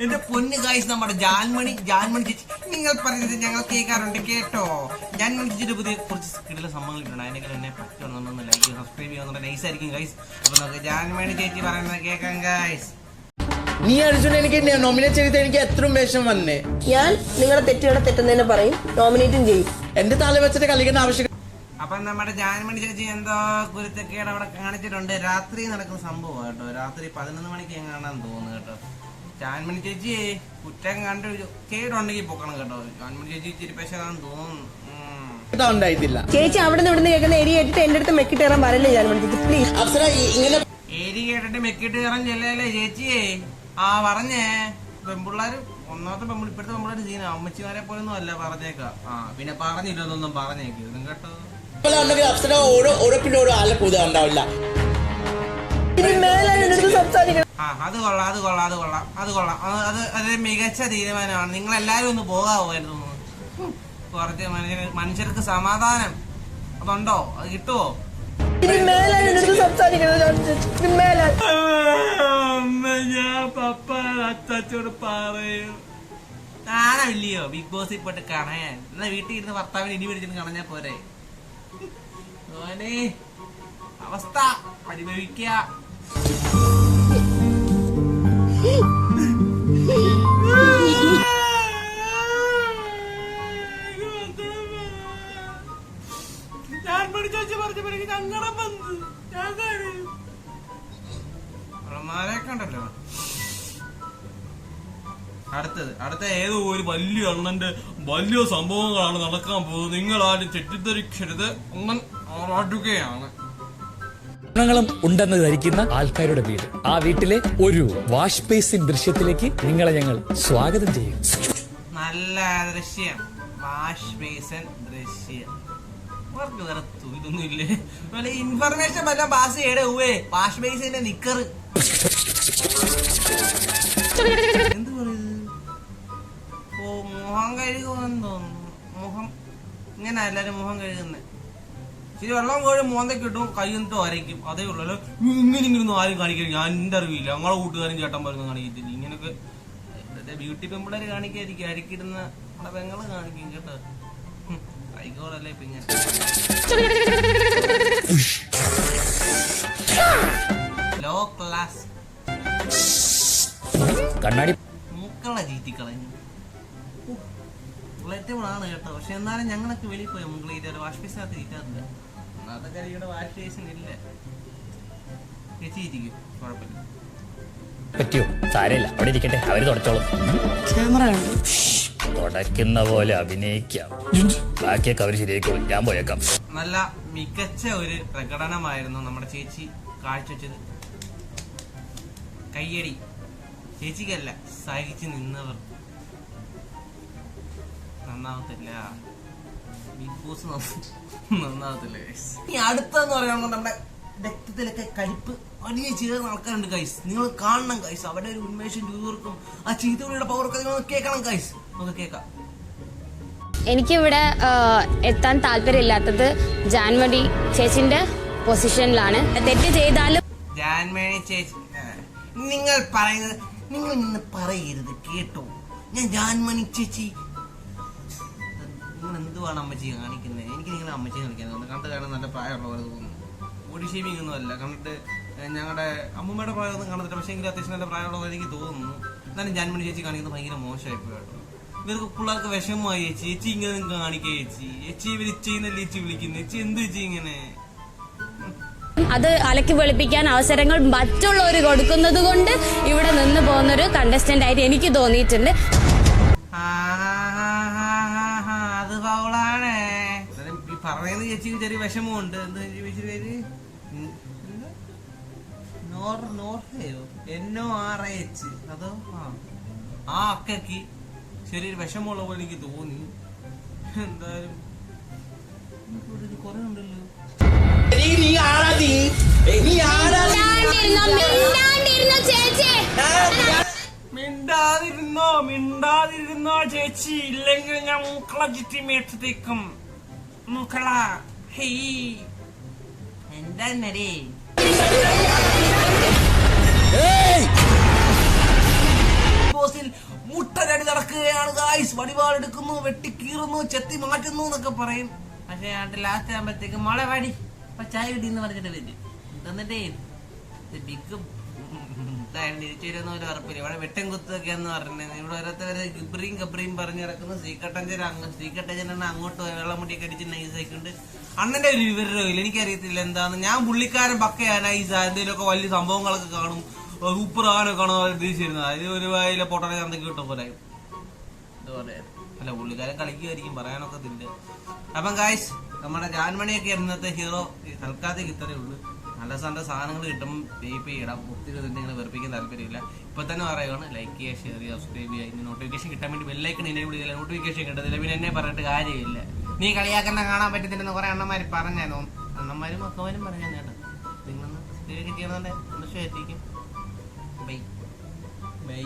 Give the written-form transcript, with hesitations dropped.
എന്റെ പൊന്ന് ഗൈസ്, നമ്മുടെ ജാൻമണി ചേച്ചി നിങ്ങൾ പറയുന്നത് ഞങ്ങൾ കേൾക്കാറുണ്ട് കേട്ടോ. ജാൻമണി ചേച്ചിയുടെ പുതിയ കുറച്ച് സ്കിഡിലെ സംഭവങ്ങൾ ഇട്ടുണ്ട്. അതിനെങ്കിലും എന്നെ പറ്റുമെന്നൊന്ന് ലൈക്ക് സബ്സ്ക്രൈബ് ചെയ്യുന്നുണ്ട്. നൈസ് ആയിരിക്കും ഗൈസ്. അപ്പൊ നമുക്ക് ജാൻമണി ചേച്ചി പറയുന്നത് കേൾക്കാം ഗൈസ്. നീ അർജുന എനിക്ക് നോമിനേറ്റ് ചെയ്തിട്ട് എനിക്ക് എത്രയും വേഷം വന്നേ. ഞാൻ നിങ്ങളുടെ തെറ്റുന്നതിനെ പറയും, നോമിനേറ്റും ചെയ്യും. എന്റെ തല വെച്ചിട്ട് കളിക്കേണ്ട ആവശ്യം. അപ്പൊ നമ്മുടെ ജാൻമണി ചേച്ചി എന്തോ കുരുത്തക്കേട് അവിടെ കാണിച്ചിട്ടുണ്ട്. രാത്രി നടക്കുന്ന സംഭവം കേട്ടോ. രാത്രി 11 മണിക്ക് എങ്ങാണെന്ന് തോന്നുന്നു കേട്ടോ. ജാൻമണി ചേച്ചി കുറ്റം കണ്ട് കേടുണ്ടെങ്കിൽ പൊക്കണം കേട്ടോ. ജാൻമണി ചേച്ചി ഇച്ചിരി പെശകാന്ന് തോന്നുന്നു. ഉണ്ടായിട്ടില്ല ചേച്ചി. അവിടെ നിന്ന് ഇവിടുന്ന് കേൾക്കുന്ന എരി കേട്ടിട്ട് എന്റെ അടുത്ത് മെക്കിട്ട് കയറാൻ പറയല്ലേ ജാൻമണി ചേച്ചി പ്ലീസ്. അപ്സര ഇങ്ങനെ എരി കേട്ടിട്ട് മെക്കിട്ട് കയറാൻ ചെല്ലല്ലേ ചേച്ചിയെ. ആ പറഞ്ഞേ, പെൺപിള്ളേര് ഒന്നാമത്തെ ഇപ്പോഴത്തെ പെൺപിള്ളേര് സീന അമ്മച്ചിമാരെ പോലൊന്നും അല്ല പറഞ്ഞേക്കാം. ആ പിന്നെ പറഞ്ഞില്ലൊന്നും പറഞ്ഞേക്കും കേട്ടോ. അപ്സര ഓരോ പിന്നെ ഓരോ ആളെ കൂടെ ഉണ്ടാവില്ല. അത് കൊള്ളാം. അതൊരു മികച്ച തീരുമാനമാണ്. നിങ്ങൾ എല്ലാരും ഒന്ന് പോകാമായിരുന്നു. കുറച്ച് മനുഷ്യർക്ക് സമാധാനം അതുണ്ടോ? അത് കിട്ടുവോ? ഞാൻ പപ്പ അച്ചോട് പറയും. കാണാനില്ലയോ ബിഗ് ബോസിൽ പോയിട്ട് കാണാൻ? എന്നാ വീട്ടിൽ ഇരുന്ന് ഭർത്താവിന് ഇനി പിടിച്ചിട്ട് കാണാൻ പോരെ. അവസ്ഥ അനുഭവിക്ക. ണ്ടല്ലോ അടുത്ത ഏതോ ഒരു വലിയ അണ്ണന്റെ വലിയ സംഭവങ്ങളാണ് നടക്കാൻ പോകുന്നത്. നിങ്ങൾ ആരും തെറ്റിദ്ധരിക്കരുത്. അണ്ണൻ ആറാടുകയാണ്. ഗുണങ്ങളും ഉണ്ടെന്ന് ധരിക്കുന്ന ആൾക്കാരുടെ വീട്. ആ വീട്ടിലെ ഒരു വാഷ് ബേസിൻ ദൃശ്യത്തിലേക്ക് നിങ്ങളെ ഞങ്ങൾ സ്വാഗതം ചെയ്യും. നല്ല ദൃശ്യം, വാഷ് ബേസിൻ ദൃശ്യം. ഇതൊന്നും ഇല്ലേ? ഇൻഫർമേഷൻ വല്ല ബാസ് ചെയ്യടേ. വാഷ് ബേസിന്റെ നിക്കറ് എന്ത് പറയുന്നത്? ഓ മുഖം കഴുകുമെന്ന് തോന്നുന്നു. മുഖം ഇങ്ങനെ എല്ലാരും മുഖം കഴുകുന്നത്. ശരി, വെള്ളം കോഴി മോന്തയ്ക്ക് ഇട്ടും കൈന്നിട്ട് വരയ്ക്കും. അതേ ഉള്ളല്ലോ. ഇങ്ങനെയൊന്നും ആരും കാണിക്കരുത്. ഞാൻ എന്റെ അറിവില്ല. ഞങ്ങളെ കൂട്ടുകാരും ചേട്ടന്മാരൊന്നും കാണിക്കത്തില്ല. ഇങ്ങനൊക്കെ ബ്യൂട്ടി പെമ്പിള്ളേര് കാണിക്കായിരിക്കും. അരിക്കിടുന്ന നമ്മുടെ പെങ്ങള് കാണിക്കും കേട്ടോ. ആയിക്കോളല്ലേ പിന്നെ ലോ ക്ലാസ് കണ്ണാടി മൂക്കളെ ചീറ്റിക്കളഞ്ഞു. ാണ് കേട്ടോ. പക്ഷെ എന്നാലും ഞങ്ങളൊക്കെ വെളിയിൽ പോയി മുകളിൽ ഇതൊരു വാഷ് ബേസിനകത്ത് ചീറ്റാറില്ല. ഒന്നാമത്തെ കരിയുടെ വാഷ് ബേസിൻ ഇല്ല. ചേച്ചിയിരിക്കും, കുഴപ്പമില്ല. പറ്റിയോ? സാരമില്ല, അവിടെ ഇരിക്കട്ടെ, അവര് തുടച്ചോളും. തുടയ്ക്കുന്ന പോലെ അഭിനയിക്കാം. ബാക്കിയൊക്കെ അവര് ശരിയായിക്കോളും. ഞാൻ പോയേക്കാം. നല്ല മികച്ച ഒരു പ്രകടനമായിരുന്നു നമ്മുടെ ചേച്ചി കാഴ്ചവെച്ചത്. കയ്യടി ചേച്ചിക്കല്ല, സഹിച്ച് നിന്നവർ. നന്നാവത്തില്ല ബിഗ് ബോസ്, നന്നാവത്തില്ല ഗൈസ്. ഈ അടുത്തെന്ന് പറയുമ്പോൾ നമ്മുടെ രക്തത്തിലൊക്കെ കലിപ്പ് വലിയ ചേർന്ന ആൾക്കാരുണ്ട് ഗൈസ്. നിങ്ങൾ കാണണം ഗൈസ്. അവിടെ ഒരു ഉന്മേഷം രൂപർക്കും ആ ചീത്തയുടെ പവറൊക്കെ നിങ്ങൾ കേൾക്കണം ഗൈസ്. നമുക്ക് കേൾക്കാം. എനിക്കിവിടെ എത്താൻ താല്പര്യമില്ലാത്തത് ജാൻമണി ചേച്ചിന്റെ പൊസിഷനിലാണ്. തെറ്റ് ചെയ്താലും ജാൻമണി ചേച്ചി, നിങ്ങൾ പറയുന്നത് നിങ്ങൾ നിന്ന് പറയരുത് കേട്ടോ. ഞാൻ ജാൻമണി ചേച്ചി, നിങ്ങൾ എന്തുവാണ് അമ്മച്ചി കാണിക്കുന്നത്? എനിക്ക് നിങ്ങൾ അമ്മച്ചി കാണിക്കുന്നത് കണ്ട് കാണാൻ നല്ല പ്രായമുള്ളവർ തോന്നുന്നു. ബോഡി ഷേമിംഗ് ഒന്നും അല്ല. കണ്ടിട്ട് ഞങ്ങളുടെ അമ്മൂമ്മയുടെ പ്രായമൊന്നും കാണത്തില്ല. പക്ഷേ എങ്കിലും അത്യാവശ്യം നല്ല പ്രായമുള്ളവർ എനിക്ക് തോന്നുന്നു. എന്നാലും ജാൻമണി ചേച്ചി കാണിക്കുന്നത് ഭയങ്കര മോശമായിപ്പോയി കേട്ടോ. ഇവർക്ക് പിള്ളേർക്ക് വിഷമമായി. ചേച്ചി ഇങ്ങനെ കാണിക്കുക. ചേച്ചി ഇവര് ചെയ്യുന്നല്ലേ ചേച്ചി വിളിക്കുന്നത്. ചേച്ചി എന്ത് ചേച്ചി ഇങ്ങനെ? അത് അലക്കി വെളുപ്പിക്കാൻ അവസരങ്ങൾ മറ്റുള്ളവർ കൊടുക്കുന്നത് കൊണ്ട് ഇവിടെ നിന്ന് പോകുന്നൊരു കണ്ടസ്റ്റന്റ് ആയിട്ട് എനിക്ക് തോന്നിയിട്ടുണ്ട്. അത് പൗളാണ് ഈ പറയുന്നത്. ചേച്ചിക്ക് ചെറിയ വിഷമമുണ്ട്. എന്താ ചേച്ചി പേര്? NORH. അതോ ആ അക്കയ്ക്ക് ചെറിയൊരു വിഷമമുള്ള പോലെ എനിക്ക് തോന്നി. എന്തായാലും കുറെ ഉണ്ടല്ലോ. മിണ്ടാതിരുന്നോ ചേച്ചി, ഇല്ലെങ്കിൽ ഞാൻ മൂക്കള ചുറ്റിമേറ്റത്തേക്കും. മൂക്കള എന്താ അങ്ങനെയാണ് ഗായ്സ്, വടിവാളെടുക്കുന്നു, വെട്ടിക്കീറുന്നു, ചെത്തി മാറ്റുന്നു എന്നൊക്കെ പറയും. പക്ഷെ ലാസ്റ്റ് ആകുമ്പോഴത്തേക്ക് മോളെ വാടി അപ്പൊ ചായ കിട്ടി എന്ന് പറഞ്ഞിട്ട് വരും. എന്നിട്ടേ ബിഗ് തിരിച്ചുവരുന്ന ഒരു ഉറപ്പില്ല. ഇവിടെ വെട്ടം കുത്തൊക്കെ എന്ന് പറഞ്ഞത് ഇവിടെ ഓരോരുത്തരെ ഗബ്രിയും പറഞ്ഞു കിടക്കുന്നു. ശ്രീകട്ടഞ്ചൻ അങ്ങോട്ട് വെള്ളം മുട്ടിയൊക്കെ അടിച്ച് നൈസായിക്കൊണ്ട് അണ്ണന്റെ ഒരു വിവരവും ഇല്ല. എനിക്കറിയത്തില്ല എന്താന്ന്. ഞാൻ പുള്ളിക്കാരൻ പക്കയാ നൈസാ, എന്തെങ്കിലുമൊക്കെ വലിയ സംഭവങ്ങളൊക്കെ കാണും, സൂപ്പർ ആനൊക്കെ കാണും ഉദ്ദേശിച്ചിരുന്നത്. അതിന് ഒരു വായിലെ പൊട്ടനെ ചന്തക്ക് കിട്ടും പോലെ എന്താ പറയാ. അല്ല പുള്ളിക്കാരൻ കളിക്കുമായിരിക്കും, പറയാനൊക്കെ തില്ല. അപ്പം ഗായ്സ്, നമ്മുടെ ജാൻമണിയൊക്കെ ഇന്നത്തെ ഹീറോ. തൽക്കാലത്തേക്ക് ഇത്രയേ ഉള്ളൂ. നല്ല സാധനങ്ങൾ കിട്ടും, പേ ഇടാം. ഒത്തിരി ഇങ്ങനെ വെറുപ്പിക്കാൻ താല്പര്യമില്ല. ഇപ്പൊ തന്നെ പറയുകയാണ്, ലൈക്ക് ചെയ്യുക, ഷെയർ ചെയ്യുക, സബ്സ്ക്രൈബ് ചെയ്യുക. ഇനി നോട്ടിഫിക്കേഷൻ കിട്ടാൻ വേണ്ടി ബെല്ലൈക്കൺ എനേബിൾ ചെയ്യില്ല. നോട്ടിഫിക്കേഷൻ കിട്ടത്തില്ല. പിന്നെ എന്നെ പറഞ്ഞിട്ട് കാര്യമില്ല. നീ കളിയാക്കുന്ന കാണാൻ പറ്റത്തില്ലെന്ന് കുറെ അണ്ണന്മാര് പറഞ്ഞാനോ. അണ്ണന്മാരും അക്കമാരും പറയാൻ കേട്ടോ. നിങ്ങളൊന്ന് സബ്സ്ക്രൈബ് ചെയ്യണമെന്നുണ്ടെ സന്തോഷമായിരിക്കും. Bye bye.